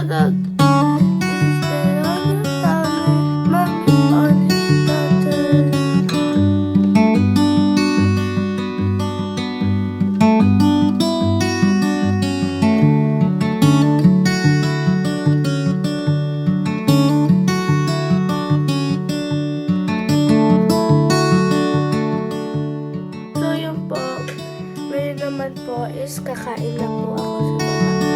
Tagalog. Stay on your tongue, mommy on your daughter. So yun po, ngayon naman po is kakain na po ako sa baba.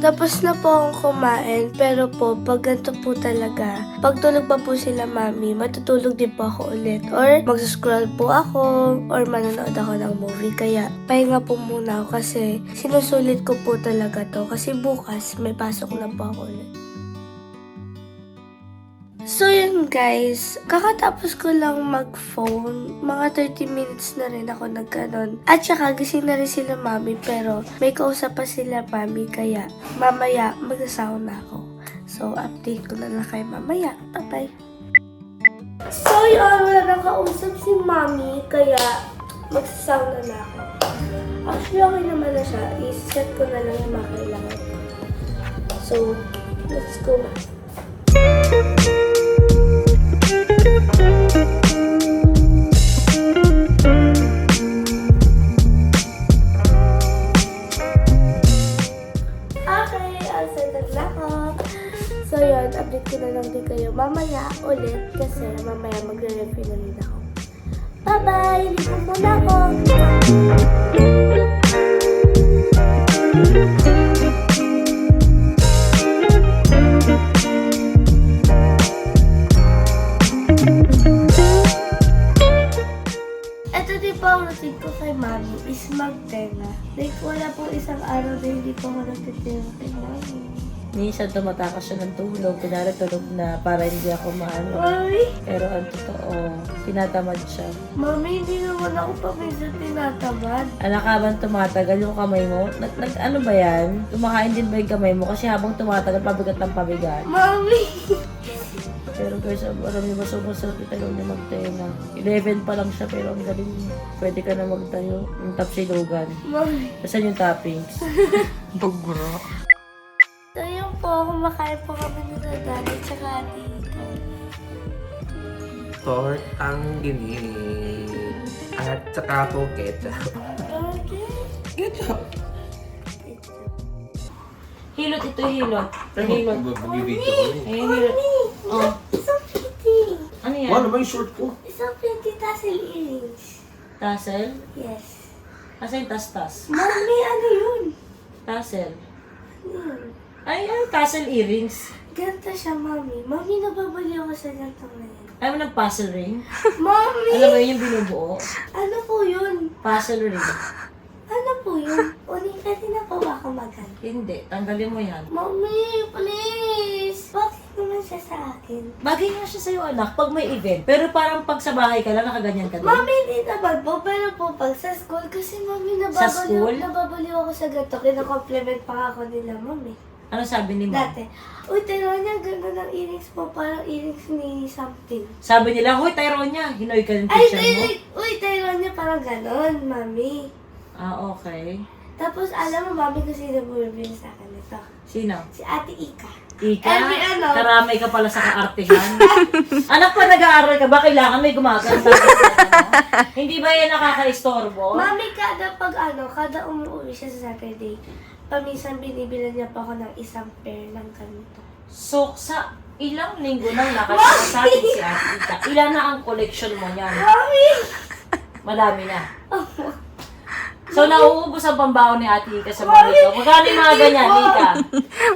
Tapos na po akong kumain, pero po, pag ganito po talaga, pag tulog pa po sila mami, matutulog din po ako ulit. Or mag-scroll po ako, or manonood ako ng movie. Kaya, pahinga po muna ako kasi sinusulit ko po talaga to. Kasi bukas, may pasok na po ako ulit. So yun guys, kakatapos ko lang mag-phone, mga 30 minutes na rin ako nagkanon. At saka gising na rin sila mami pero may kausap pa sila mami kaya mamaya magsasaw na ako. So update ko na lang kayo mamaya. Bye bye! So yun, wala nang kausap si mami kaya magsasaw na ako. Actually okay naman na siya, i-set ko na lang yung mga kailangan ko. So, let's go! So yun, update ko na lang din kayo mamaya ulit kasi mamaya magre-review na rin ako. Bye-bye! Ligo muna ako! Ito din po ang routine ko kay mami is magtenga. Like wala po isang araw na hindi po ako nagtitinga kay mami. Minsan tumatakas siya ng tulog. Kunwari tulog na para hindi ako maano. Mami! Pero ang totoo, tinatamad siya. Mami, hindi naman ako pa minsan tinatamad. Anak, habang tumatagal yung kamay mo, ano ba yan? Kumakain din ba yung kamay mo? Kasi habang tumatagal, pabigat ng pabigat. Mami! Pero guys, alam niyo ba, sobrang sarap itayo niya magtenga. 11 pa lang siya, pero ang galing. Pwede ka na magtayo. Yung tapsilugan. Mami! Saan yung toppings? Bugro. So yun po, kumakain po kami ni Daddy tsaka Ate Ika. Tortang ginig. At saka po ketchup. Okay. Ketchup? Hilot ito, hilot. Hilot. Magbibigyo ko eh. Ayun, hilot. Oh. It's so pretty. Ano yan? Ano naman yung short ko? It's so pretty tassel earrings. Tassel? Yes. Asa yung tas-tas? Mami, ano yun? Tassel. Ano yun? Ay, tassel earrings. Ganito siya, Mami. Mami, nababali ako sa gantong na yan. Ayaw mo ng puzzle ring? Mami! Alam mo yun yung binubuo? Ano po yun? Puzzle ring. Ano po yun? Uling, pwede na po ba ako magan? Hindi, tanggalin mo yan. Mami, please! Bakit naman siya sa akin? Bagay nga siya sa'yo, anak, pag may event. Pero parang pag sa bahay ka lang, nakaganyan ka din. Mami, hindi naman po. Pero po, pag sa school, kasi Mami, Sa school? nababaliw ako sa ganito. Kina-compliment pa ako nila, Mami. Ano sabi ni Mom? Dati. Uy, Tyronia, ganda ng earrings mo. Parang earrings ni something. Sabi nila, huy, Tyronia, hinoy ka ng Ay, teacher mo. uy, Tyronia, parang ganon, Mami. Ah, okay. Tapos, alam mo, Mami, kung sino bumibili sa akin ito. Sino? Si Ate Ika. Ika? Every ano? Karamay ka pala sa kaartehan. Anak pa nag-aaral ka ba? Kailangan may gumaganda. Hindi ba yan nakaka-istorbo? Mami, kada umuwi siya sa Saturday, paminsan binibilan niya pa ako ng isang pair ng ganito. So, sa ilang linggo nang nakasama sa akin si Ate Ika, ilan na ang collection mo niyan? Mami! Madami na. So, nauubos ang pambaon ni Ate Ika sa mga ito. Magkano yung mga ganyan, Ika?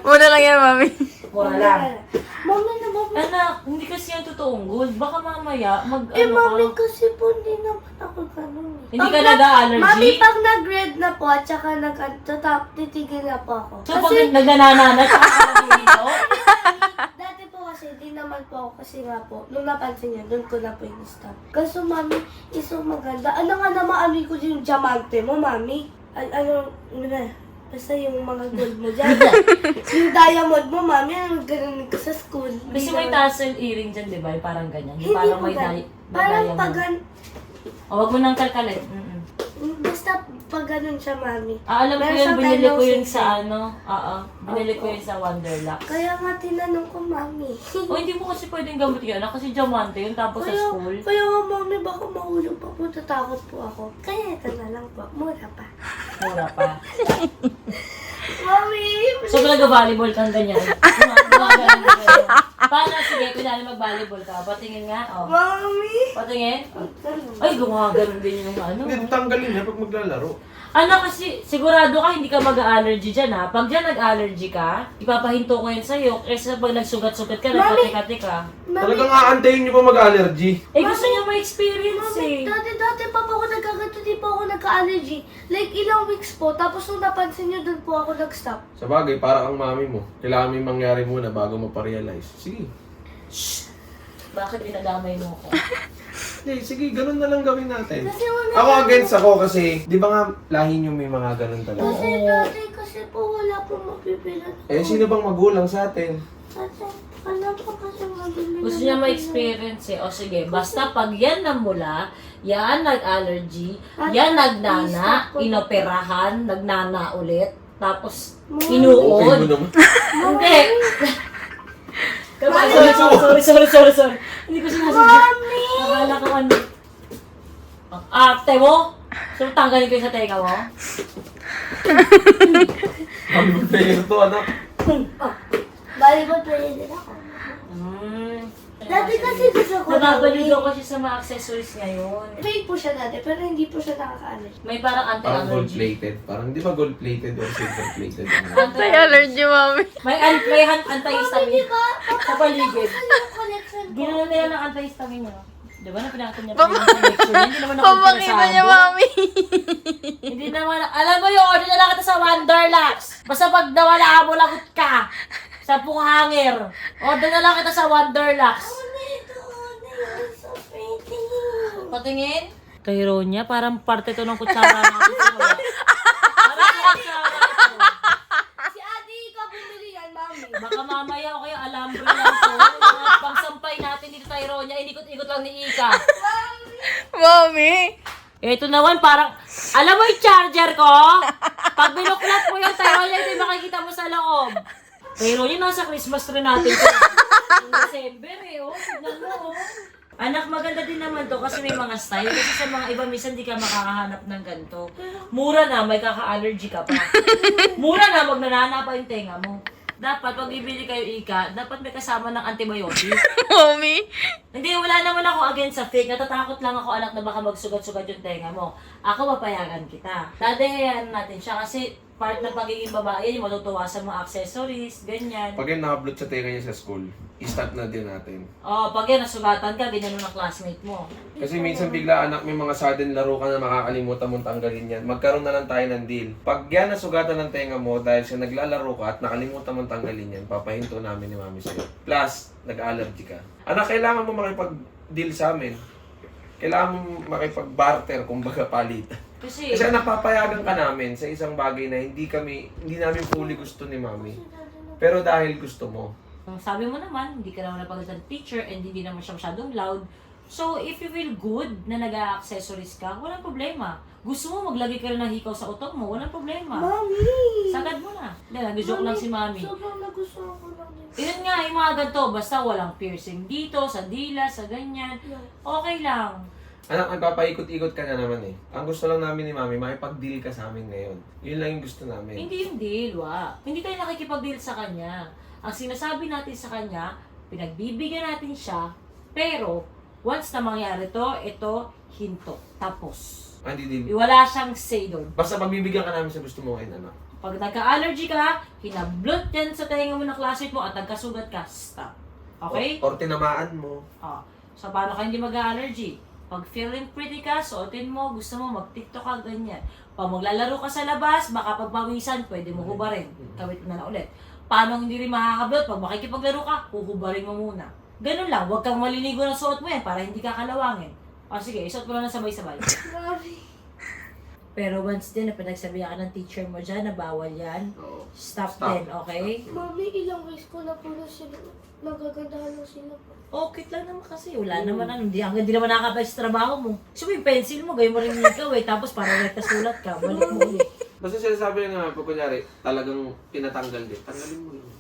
Muna lang yan, mami. Mura lang. Mami, nababalik. Anak, hindi kasi yan totoong gold. Baka mamaya, Mami, ka. kasi po hindi naman ako ganun. Hindi ka nag-allergy? Mami, pag nag-red na po, at saka titigil na po ako. So, pag nagnanana ka dito, Dati po kasi kasi di naman po ako kasi nga po, nung napansin niya, doon ko na po in-stop. Kaso mami, iso maganda. Ano nga naman ano ko yung diamante mo, mami? Ano na? Basta yung mga gold mo dyan. Yung diamond mo, mami, ano ganun ka sa school. Kasi may tassel earring dyan, di ba? Yung parang ganyan. Yung Hindi parang po may ganun. may Parang diamond. pag O, wag mo nang kalkalin. basta pag ganun siya, mami. Alam ko Meron yun, siyang binili ko yun diagnosis sa ano. Binili ko yun sa Wonderlux. Kaya nga tinanong ko, mami. O, hindi mo kasi pwedeng gamitin yun. Kasi diamante yun, tapos sa school. Kaya nga, mami, baka mahulog pa po. Tatakot po ako. Kaya ito na lang po. Mura pa. Mura pa. Mami! So, nag-volleyball kang ganyan. Gumagano ka ganyan. Paano? Sige, kunwari mag-volleyball ka. Patingin nga. O. Mami! Patingin. Ay, gumagano din yung ano. Hindi, tanggalin niya pag maglalaro. Ano kasi, sigurado ka hindi ka mag-allergy dyan ha. Pag dyan nag-allergy ka, ipapahinto ko yan sa'yo. Kaysa pag nagsugat-sugat ka, nagpatika-tika ka. Talagang aantayin niyo pa mag-allergy. Eh gusto niya ma-experience eh. Dati pa po ako nagkaganto, di po ako nagka-allergy. Like, ilang weeks po. Tapos nung napansin nyo, doon po ako nag-stop. Sa bagay, para kang mami mo. Kailangan may mangyari muna bago mo pa-realize. Sige. Bakit dinadamay mo ko? Hindi, sige, ganun na lang gawin natin. Kasi wala. Ako against ako kasi, di ba nga, lahi niyo may mga ganun talaga. Kasi po wala po mapipilan. Eh, sino bang magulang sa atin? Kasi, alam ko kasi mabili. Gusto niya ma-experience eh. O sige, basta pag yan namula, yan nag-allergy, yan nagnana, inoperahan, nagnana ulit, tapos Okay inuod. mo naman. Hindi. Sorry. Hindi ko sinasadya. Akala ko ano. Ang arte mo? So, tanggalin ko yung sa tenga mo? Kami mag-player to, anak. Volleyball player din ako. Dati kasi gusto ko nababaliw ko siya sa mga accessories ngayon. Fake po siya dati, pero hindi po siya nakaka-allergy. May parang Parang anti-allergy. gold-plated. Parang di ba gold-plated or silver-plated? Anti-allergy, mami. May anti-histamine sa paligid. Yung collection ko. Ginawa nila ng anti-histamine niya. Di ba napinakita niya pa yung collection niya? Hindi naman ako Pamakita niya, mami. Hindi naman, alam mo yung order na lang kita sa Wonderlux. Basta pag nawala mo, lagot ka. Sa hanger. Order na lang kita sa Wonderlux. So pretty. Patingin. Kairo niya, parang parte to ng kutsara natin sa wala. Parang kutsara to. Si Ate, ikaw bumili yan, mami. Baka mamaya o kaya alambre lang to. Mga pangsampay natin dito sa Ironia, inikot-ikot lang ni Ika. Mami. Ito naman parang, alam mo yung charger ko? Pag binuklat mo yung Ironia, hindi makikita mo sa loob. Ironia, nasa Christmas tree natin ko. Yung December eh, oh. Tignan mo, oh. Anak, maganda din naman to kasi may mga style. Kasi sa mga iba, minsan di ka makakahanap ng ganito. Mura na, may kaka-allergy ka pa. Mura na, magnanana pa yung tenga mo. Dapat, pag bibili kayo Ika, dapat may kasama ng antibiotic. Mami. Hindi, wala naman ako against sa fake. Natatakot lang ako, anak, na baka magsugat-sugat yung tenga mo. Ako, papayagan kita. Dadayayan natin siya kasi part ng pagiging babae, yung matutuwa sa mga accessories, ganyan. Pag yan nakablot sa tenga niya sa school, i-start na din natin. Oh, pag yan, nasugatan ka, ganyan ng classmate mo. Kasi minsan bigla anak may mga sudden laro ka na makakalimutan mong tanggalin yan. Magkaroon na lang tayo ng deal. Pag yan nasugatan ng tenga mo dahil sa naglalaro ka at nakalimutan mong tanggalin yan, papahinto namin ni mami sa'yo. Plus, nag-allergy ka. Anak, kailangan mo makipag-deal sa amin. Kailangan mo makipag-barter, kumbaga palitan. Kasi, Kasi napapayagan ka namin sa isang bagay na hindi namin fully gusto ni mami. Pero dahil gusto mo. sabi mo naman, hindi ka naman napagalitan ng teacher and hindi naman siya masyadong loud. So, if you feel good na nag-accessories ka, walang problema. Gusto mo maglagay ka rin ng hikaw sa utok mo, walang problema. Mami! Sagad mo na. Hindi, nag-joke lang si mami. Sobrang nagustuhan ko lang yun. Yun nga, yung mga ganito, basta walang piercing dito, sa dila, sa ganyan. Okay lang. Anak, nagpapaikot-ikot ka na naman eh. Ang gusto lang namin ni mami, makipag-deal ka sa amin ngayon. Yun lang yung gusto namin. Hindi yung deal, wa. Hindi tayo nakikipag-deal sa kanya. Ang sinasabi natin sa kanya, pinagbibigyan natin siya, pero once na mangyari to, ito, hinto. Tapos. Hindi deal. Wala siyang say doon. Basta pagbibigyan ka namin sa gusto mo ngayon, anak. Pag nagka-allergy ka, hinablot yan sa tenga mo ng classmate mo at nagkasugat ka, stop. Okay? Or tinamaan mo. So, paano ka hindi mag-allergy? Pag feeling pretty ka, suotin mo, gusto mo mag-tiktok ka, ganyan. Pag maglalaro ka sa labas, baka pagpawisan, pwede mo hubarin. Kawit na ulit. paano hindi rin makakablot. Pag makikipaglaro ka, huhubarin mo muna. Ganun lang, huwag kang maliligo ng suot mo yan para hindi ka kalawangin. O sige, isuot mo na sabay-sabay. Mami. Pero once din na pinagsabihan ka ng teacher mo dyan na bawal yan, Oo. stop Stop. din, okay? Mami, ilang ways ko na po na sila. Nagagandahan na sila po. Okay lang naman kasi, wala naman hindi naman nakakapag sa trabaho mo. Gusto mo yung pencil mo, gawin mo rin ikaw tapos para rekta sulat ka, balik mo ulit. Basta sinasabi nga, pag kunyari, talagang pinatanggal din. Tanggalin mo yun.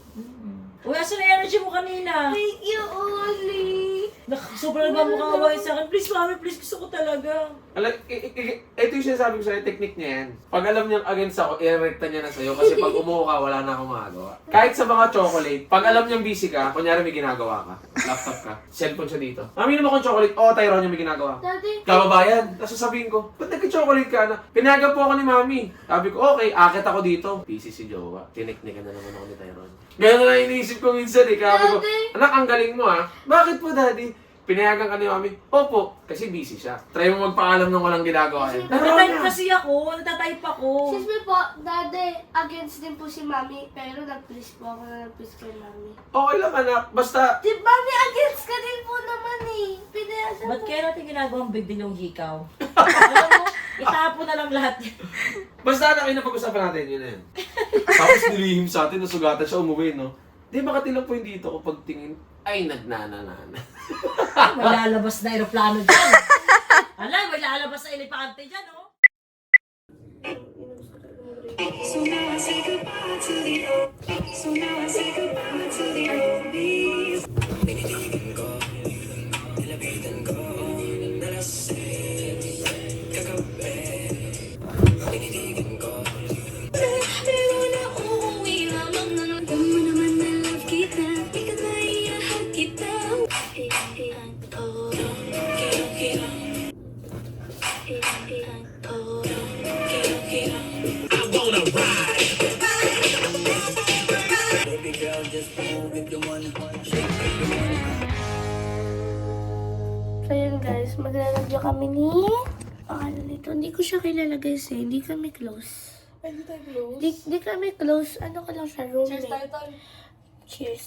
Uy, asan na energy mo kanina? Thank you, Oli. Sobrang nagmamukhawain sa akin. Please, mami, please, gusto ko talaga. Alam, ito yung sinasabi ko sa'yo, technique niya yan. Pag alam niyang against ako, i-erecta niya na sa'yo kasi pag umuho ka, wala na akong magagawa. Kahit sa mga chocolate, pag alam niyang busy ka, kunyari may ginagawa ka, laptop ka, cellphone siya dito. Mami naman akong chocolate, Tyrone yung may ginagawa. Daddy. Kababayan, tapos sasabihin ko, ba't nagka-chocolate ka na? Pinayagan po ako ni Mami. Sabi ko, okay, akit ako dito. Busy si Jowa. Tiniknikan na naman ako ni Tyrone. Ganyan na lang iniisip ko minsan Sabi ko, anak, ang galing mo Bakit po, Daddy? Pinayagan ka ni Mami. Opo, kasi busy siya. Try mo magpaalam nung walang ginagawa yan. Nagtatype kasi ako, nagtatype ako. Excuse me po, Daddy, against din po si Mami, pero nag-please po ako na nag-please kay Mami. Okay lang, anak. Basta, Di Mami, against ka din po naman Pinayagan Ba't kaya natin ginagawang big deal yung hikaw? Alam mo, itapo na lang lahat yan. basta anak, yun ang pag-usapan natin. Yun na yun. Tapos nilihim sa atin, nasugatan siya, umuwi, no? Di, makatilang po yung dito ko pagtingin. Ay, nagnananana. May lalabas na aeroplano dyan. Ala, may lalabas na elepante dyan, oh. So now I say goodbye to the old. So now I say goodbye to the old me. Pero na uuwi lamang na alam mo naman na love kita. Ika't maiahag kita. Iihan ko. Iihan ko. So yun guys, maglalagyo kami ni... Ano nito? Hindi ko siya kilala guys Hindi kami close. Hindi tayo close. Di kami close. Ano ko lang siya, roommate. Cheers tayo, Tol. Cheers.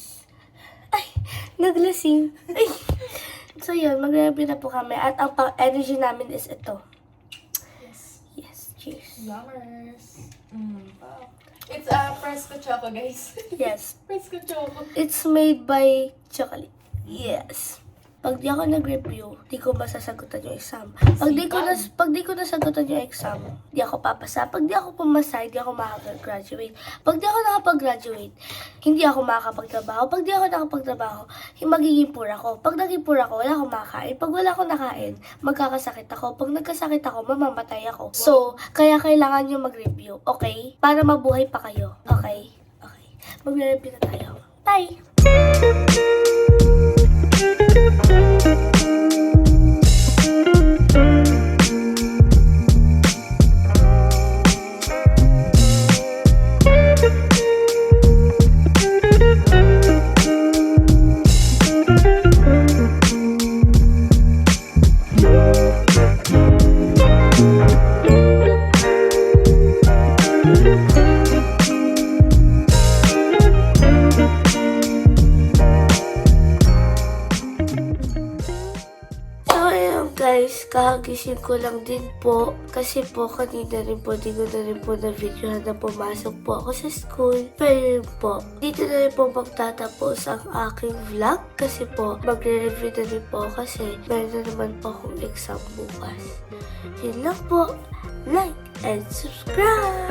Ay, naglasing. Ay. So yun, mag-review na po kami. At ang energy namin is ito. Yes. Yes, cheers. Yummers. Wow. It's Fresco Choco, guys. Yes. Fresco Choco. It's made by chocolate. Yes. Pag di ako nag-review, di ko masasagutan yung exam. Pag di ko nasagutan yung exam, di ako papasa. Pag di ako pumasa, di ako makapag-graduate. Pag di ako nakapag-graduate, hindi ako makakapagtrabaho. Pag di ako nakapagtrabaho, magiging poor ako. Pag naging poor ako, wala akong makakain. Pag wala akong nakain, magkakasakit ako. Pag nagkasakit ako, mamamatay ako. So, kaya kailangan nyo mag-review, okay? Para mabuhay pa kayo, okay? Okay. Mag-review na tayo. Bye! Guys, kakagising ko lang din po kasi po kanina rin po di ko na rin po na videohan na pumasok po ako sa school. Pero yun po, dito na rin po magtatapos ang aking vlog kasi po magre-review na rin po kasi meron na naman po akong exam bukas. Yun lang po, like and subscribe!